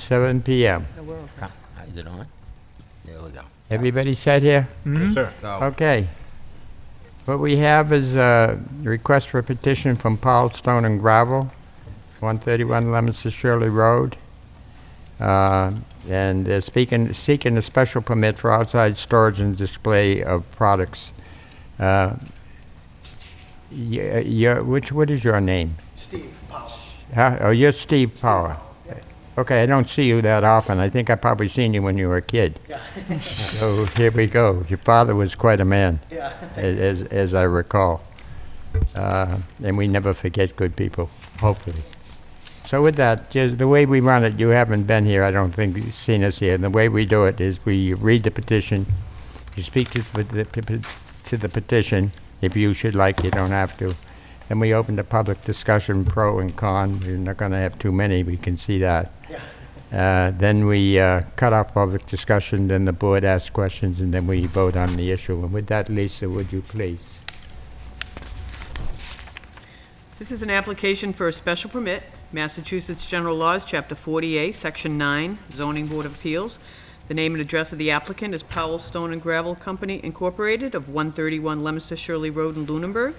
7 p.m. Is it on? There we go. Everybody set here? Yes, sir. Go. Okay. What we have is a request for a petition from Paul Stone and Gravel, 131 Leominster Shirley Road. And they're seeking a special permit for outside storage and display of products. What is your name? Steve Powell. Huh? Oh, you're Steve Power. Okay, I don't see you that often. I think I probably seen you when you were a kid. Yeah. So here we go. Your father was quite a man, Yeah. as I recall. And we never forget good people, hopefully. So with that, just the way we run it, you haven't been here, I don't think you've seen us here. And the way we do it is we read the petition, you speak to the petition, if you should like, you don't have to. Then we open the public discussion, pro and con. We're not going to have too many, we can see that. Yeah. Then we cut off public discussion, then the board asks questions, and then we vote on the issue. And with that, Lisa, would you please? This is an application for a special permit, Massachusetts General Laws, Chapter 40A, Section 9, Zoning Board of Appeals. The name and address of the applicant is Powell Stone and Gravel Company Incorporated of 131 Leominster Shirley Road in Lunenburg.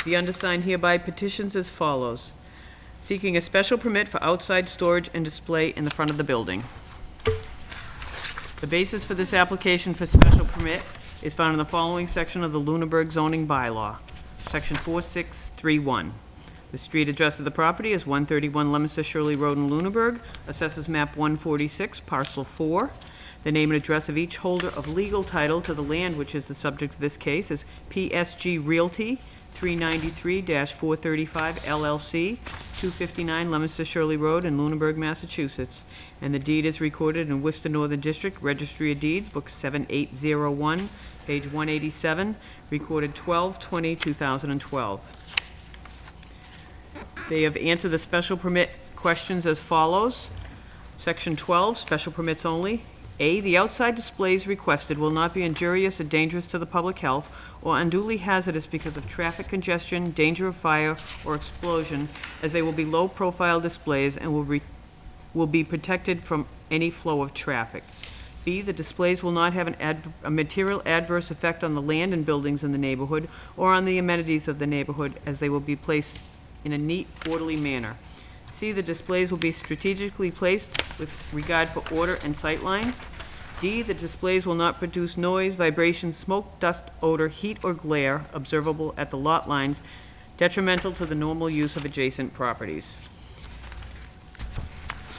The undersigned hereby petitions as follows. Seeking a special permit for outside storage and display in the front of the building. The basis for this application for special permit is found in the following section of the Lunenburg zoning bylaw, Section 4631. The street address of the property is 131 Leominster Shirley Road in Lunenburg, assesses map 146, parcel 4. The name and address of each holder of legal title to the land which is the subject of this case is PSG Realty, 393-435 LLC, 259 Leominster Shirley Road in Lunenburg, Massachusetts. And the deed is recorded in Worcester Northern District Registry of Deeds, Book 7801, page 187, recorded 12/20/2012. They have answered the special permit questions as follows. Section 12, special permits only. A, the outside displays requested will not be injurious or dangerous to the public health or unduly hazardous because of traffic congestion, danger of fire, or explosion, as they will be low-profile displays and will be protected from any flow of traffic. B, the displays will not have a material adverse effect on the land and buildings in the neighborhood or on the amenities of the neighborhood, as they will be placed in a neat, orderly manner. C, the displays will be strategically placed with regard for order and sight lines. D, the displays will not produce noise, vibration, smoke, dust, odor, heat, or glare observable at the lot lines detrimental to the normal use of adjacent properties.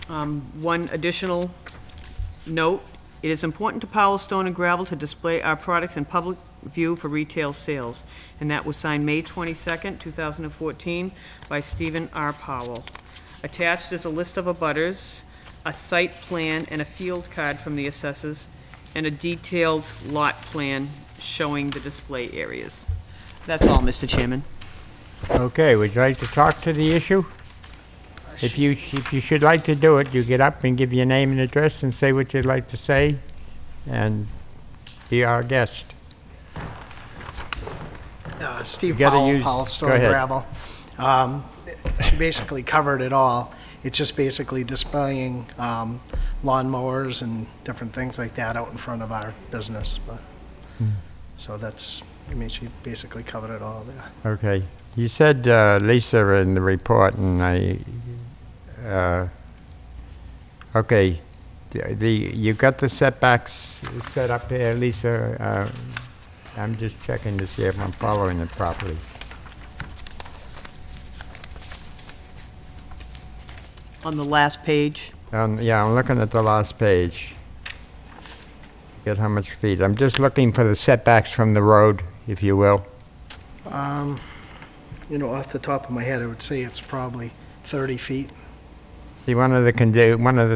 One additional note, it is important to Powell Stone and Gravel to display our products in public view for retail sales. And that was signed May 22nd, 2014 by Stephen R. Powell. Attached is a list of abutters, a site plan, and a field card from the assessors, and a detailed lot plan showing the display areas. That's all, Mr. Chairman. Okay, would you like to talk to the issue? If you should like to do it, you get up and give your name and address and say what you'd like to say, and be our guest. Steve You gotta Powell, use- Powell go Stone ahead. Gravel. She basically covered it all. It's just basically displaying lawnmowers and different things like that out in front of our business. But so that's, I mean, she basically covered it all there. Okay. You said, Lisa, in the report, and okay, you got the setbacks set up there, Lisa? I'm just checking to see if I'm following it properly. On the last page. Yeah, I'm looking at the last page. Get how much feet. I'm just looking for the setbacks from the road, if you will. You know, off the top of my head, I would say it's probably 30 feet. See, one of the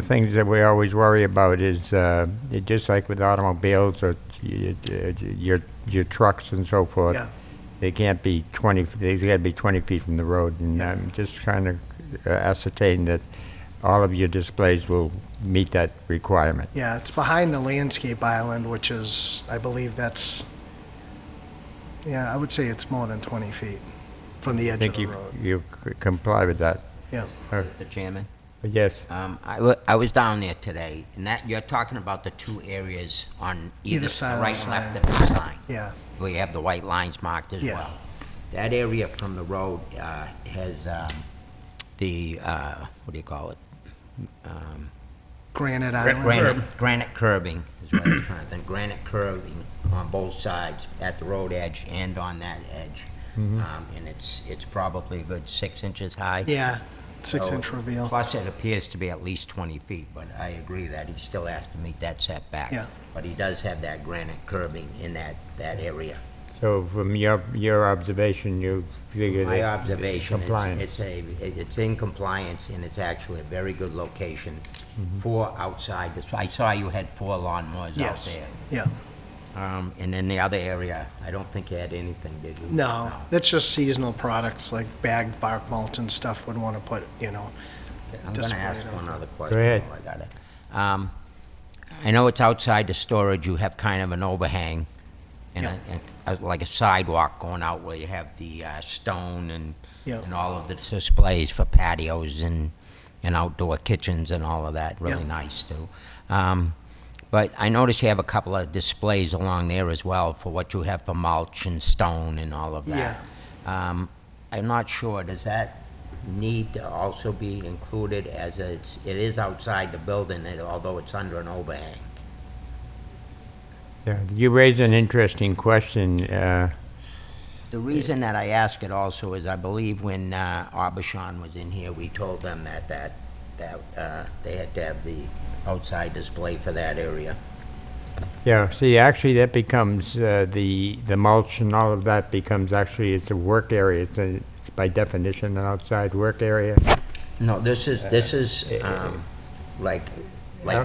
things that we always worry about is just like with automobiles or your trucks and so forth. Yeah. They can't be 20. They got to be 20 feet from the road, and I'm just trying to ascertain that all of your displays will meet that requirement. Yeah, it's behind the landscape island, which is, I believe that's, yeah, I would say it's more than 20 feet from the I edge of think the you road. you comply with that. Yeah. Mr. Chairman, But yes, I was down there today, and that, you're talking about the two areas on either Either side the of right the and left sign. of the sign. Yeah, Where you have the white lines marked as Yeah. well. That area from the road has what do you call it? Granite Island. Granite curbing is what I'm trying to think. Granite curbing on both sides, at the road edge and on that edge. And it's probably a good 6 inches high. Yeah, 6-inch So, reveal. Plus, it appears to be at least 20 feet, but I agree that he still has to meet that setback. Yeah. But he does have that granite curbing in that area. so from your observation, you figure My that observation, compliant. it's in compliance, and it's actually a very good location for outside. I saw you had 4 lawnmowers out Yes, there. yeah. And in the other area, I don't think you had anything, did you? No, that's just seasonal products like bagged bark mulch and stuff would want to put, I'm gonna display ask it out one there. other question. ahead. while I got it. I know it's outside the storage, you have kind of an overhang and like a sidewalk going out where you have the stone and Yeah. and all of the displays for patios and outdoor kitchens and all of that, really Yeah. nice too. But I noticed you have a couple of displays along there as well for what you have for mulch and stone and all of that. I'm not sure, does that need to also be included as it is outside the building, although it's under an overhang? Yeah, you raise an interesting question. The reason that I ask it also is I believe when Aubuchon was in here, we told them that they had to have the outside display for that area. Yeah, see, actually, that becomes, the mulch and all of that becomes, actually, it's a work area. It's by definition an outside work area. No, this is like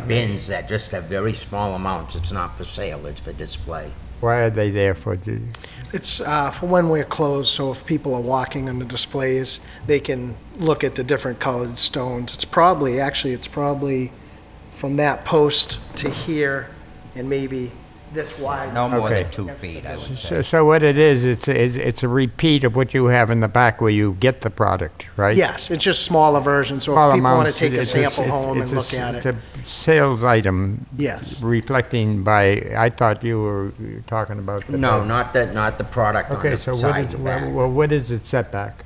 bins that just have very small amounts. It's not for sale, it's for display. Why are they there for? It's for when we're closed, so if people are walking on the displays, they can look at the different colored stones. It's probably from that post to here and maybe this wide. No more Okay. than 2 feet, I would So, say. so what it is, it's a repeat of what you have in the back where you get the product, right? Yes, it's just smaller versions, so Small if people want to amounts, take a it's sample it's- home and it's a look at It's it. a sales item. Yes. Reflecting by, I thought you were talking about the. No, not the product on Okay, the so what side is, and back. well, what is its setback?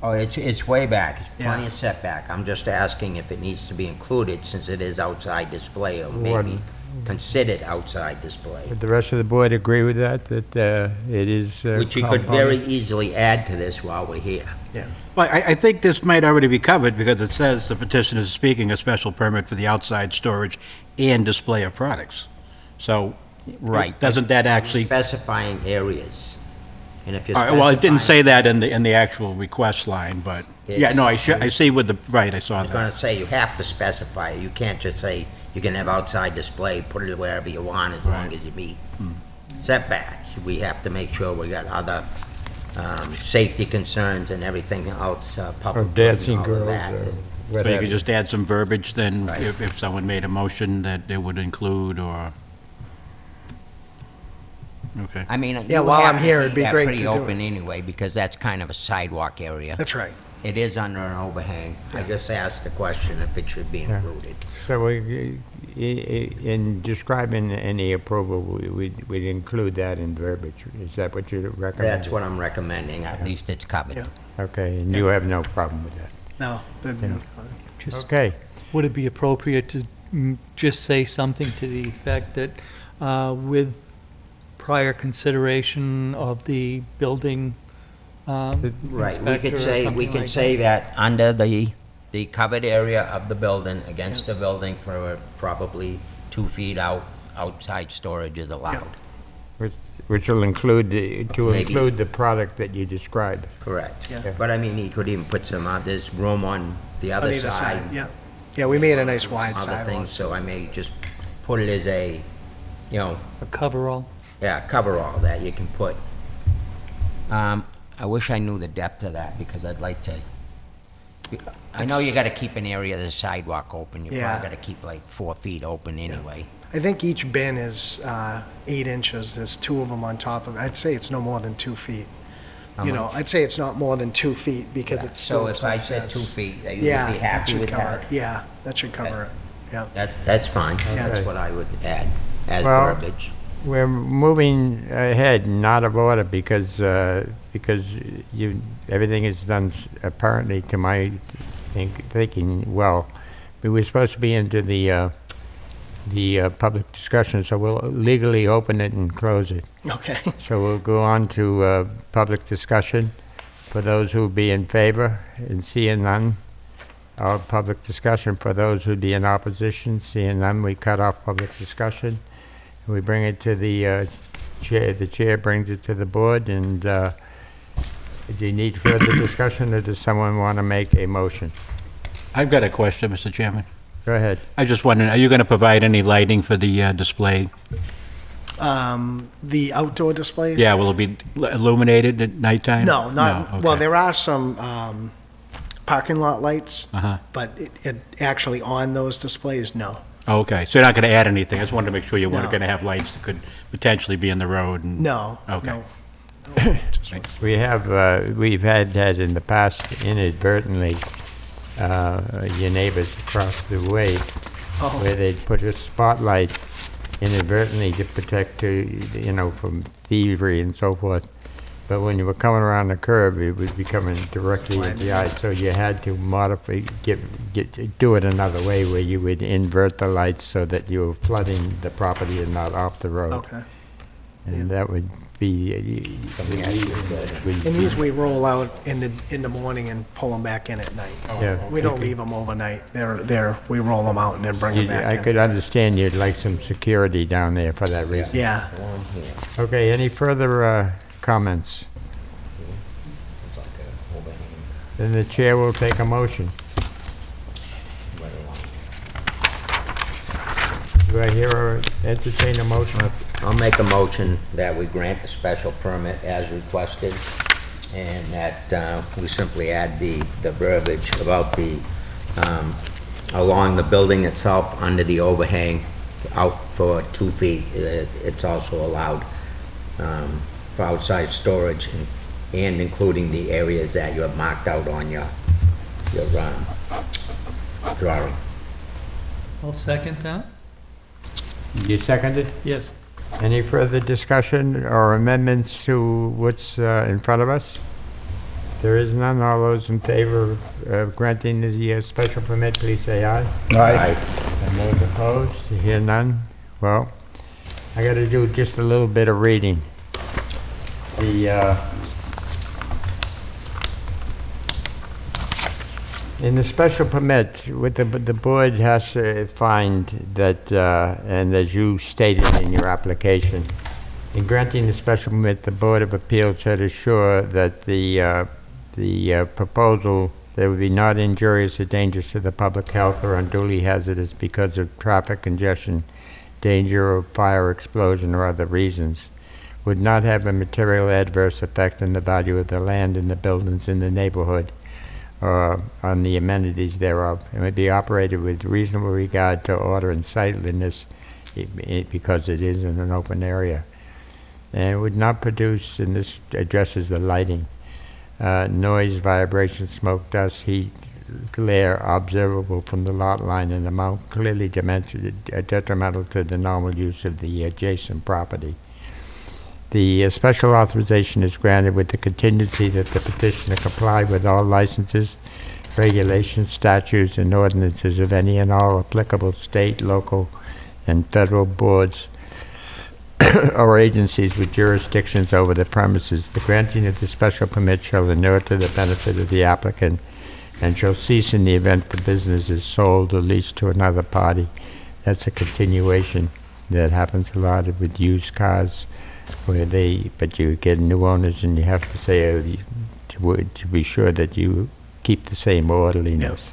Oh, it's way back. It's plenty Yeah. of setback. I'm just asking if it needs to be included since it is outside display or What- maybe considered outside display. Would the rest of the board agree with that, that it is? Which you could very easily add to this while we're here. Well, I think this might already be covered because it says the petitioner is seeking a special permit for the outside storage and display of products. So, Right. doesn't that actually, Specifying areas. And if you're all right, well, it didn't say specifying- that in the actual request line, but, yeah, no, I see with the, right, I saw I was gonna that. say, you have to specify it. You can't just say you can have outside display, put it wherever you want as long as you meet setbacks. We have to make sure we got other safety concerns and everything else, Or public. dancing all of girls that. or So you whatever. could just add some verbiage then, Right. if someone made a motion that it would include, or, okay. I mean, Yeah, you while have I'm to here, keep it'd be that great pretty to do open anyway, because that's kind of a sidewalk area. That's right. It is under an overhang. I just asked the question if it should be Yeah. included. So in describing any approval, we'd include that in verbiage. Is that what you recommend? That's what I'm recommending, at least it's covered. Yeah. Okay, and you have no problem with that? No, that'd be Yeah. fine. Just, Okay, would it be appropriate to just say something to the effect that with prior consideration of the building Right, we inspector could or say, something like say that under the covered area of the building, against the building for probably 2 feet out, outside storage is allowed. which will include, to Maybe. include the product that you described. Correct. Yeah. But I mean, he could even put some, there's room on the On other either side. side, yeah. Yeah, we made a nice wide Other sidewalk. things, so I may just put it as a, a coverall? yeah, coverall that you can put. I wish I knew the depth of that, because I'd like to, I know you gotta keep an area of the sidewalk open, you Yeah. probably gotta keep like 4 feet open anyway. I think each bin is 8 inches. There's 2 of them on top of it. I'd say it's no more than 2 feet. you know, much? I'd say it's not more than 2 feet because it's So slopes if I like said this. 2 feet, you would be Yeah, that happy should with cover that? it. Yeah, that should cover it, yeah. That's fine. That's Okay. what I would add as Well- verbiage. We're moving ahead, not of order, because everything is done apparently to my thinking well. We were supposed to be into the public discussion, so we'll legally open it and close it. Okay. So we'll go on to public discussion. For those who be in favor, and seeing none, our public discussion. For those who be in opposition, seeing none, we cut off public discussion. We bring it to the chair. The chair brings it to the board, and do you need further discussion, or does someone want to make a motion? I've got a question, Mr. Chairman. Go ahead. I just wondering, are you going to provide any lighting for the display? The outdoor displays? Yeah, will it be illuminated at nighttime? No, not, well, okay. there are some parking lot lights, Uh-huh. but it actually on those displays, no. Oh, okay, so you're not going to add anything? I just wanted to make sure you weren't No. going to have lights that could potentially be in the road and... No. Okay. no. We have, we've had that in the past inadvertently, your neighbors across the way, where they'd put a spotlight inadvertently to protect, you know, from thievery and so forth. But when you were coming around the curve, it would be coming directly at the eye, so you had to modify, do it another way, where you would invert the lights so that you were flooding the property and not off the road. Okay. And that would be, And these we roll out in the morning and pull them back in at night. yeah. We don't leave them overnight. We roll them out and then bring them back I in. could understand you'd like some security down there for that reason. Yeah. Okay, any further comments? Then the chair will take a motion. Do I hear or entertain a motion? I'll make a motion that we grant the special permit as requested, and that we simply add the verbiage about the, along the building itself, under the overhang, out for 2 feet. It's also allowed for outside storage, and including the areas that you have marked out on your drawing. I'll second that. You seconded? Yes. Any further discussion or amendments to what's in front of us? There is none. All those in favor of granting the special permit, please say aye. Aye. And those opposed, hear none? Well, I got to do just a little bit of reading. In the special permit, what the board has to find that, and as you stated in your application, in granting the special permit, the Board of Appeals should assure that the proposal, there would be not injurious or dangerous to the public health or unduly hazardous because of traffic congestion, danger of fire, explosion, or other reasons, would not have a material adverse effect on the value of the land and the buildings in the neighborhood, or on the amenities thereof, and would be operated with reasonable regard to order and sightliness, because it is in an open area. And it would not produce, and this addresses the lighting, noise, vibration, smoke, dust, heat, glare observable from the lot line and amount clearly detrimental to the normal use of the adjacent property. The special authorization is granted with the contingency that the petitioner comply with all licenses, regulations, statutes, and ordinances of any and all applicable state, local, and federal boards or agencies with jurisdictions over the premises. The granting of the special permit shall inure to the benefit of the applicant and shall cease in the event the business is sold or leased to another party. That's a continuation that happens a lot with used cars, where but you get new owners and you have to say, to be sure that you keep the same orderliness.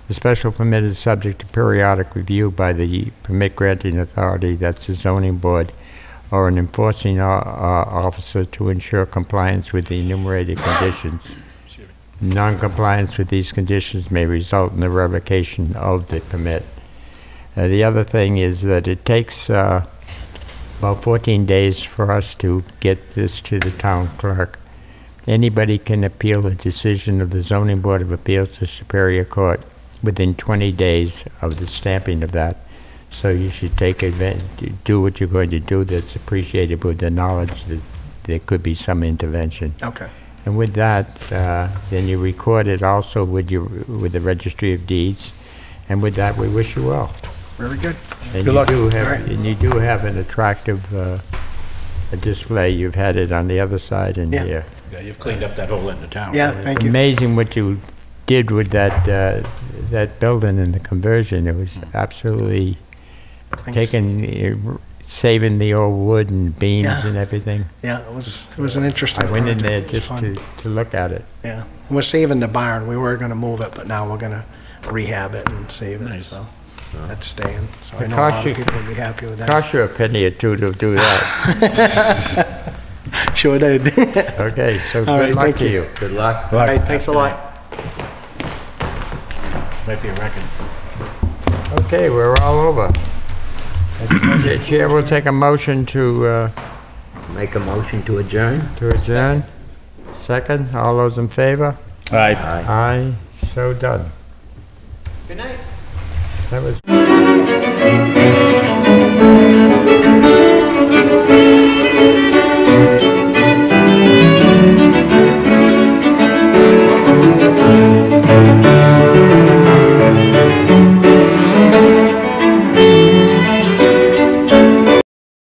The special permit is subject to periodic review by the permit granting authority, that's the zoning board, or an enforcing officer to ensure compliance with the enumerated conditions. Non-compliance with these conditions may result in the revocation of the permit. The other thing is that it takes about 14 days for us to get this to the town clerk. anybody can appeal a decision of the zoning board of appeals to Superior Court within 20 days of the stamping of that. So you should take advantage, do what you're going to do that's appreciated with the knowledge that there could be some intervention. Okay. And with that, then you record it also with the Registry of Deeds. And with that, we wish you well. Very good. And Good luck. you do All have, right. and you do have an attractive a display. You've had it on the other side and Yeah. here. Yeah, you've cleaned up that whole end of town. Yeah, thank you. Amazing what you did with that building and the conversion. It was absolutely saving the old wood and beams Yeah. and everything. Yeah, it was an interesting I went in project. there It was just fun. to look at it. Yeah. And we're saving the barn. We were gonna move it, but now we're gonna rehab it and save it, so that's staying. So I It know a lot costs of you- people will be happy with that. Cost you a penny or two to do that. Sure did. Okay, so All good right, luck thank to you. you. Good luck. All right, thanks a lot. Might be a record. Okay, we're all over. The chair will take a motion to Make a motion to adjourn? adjourn. Second, all those in favor? Aye. Aye, so done. Good night. That was...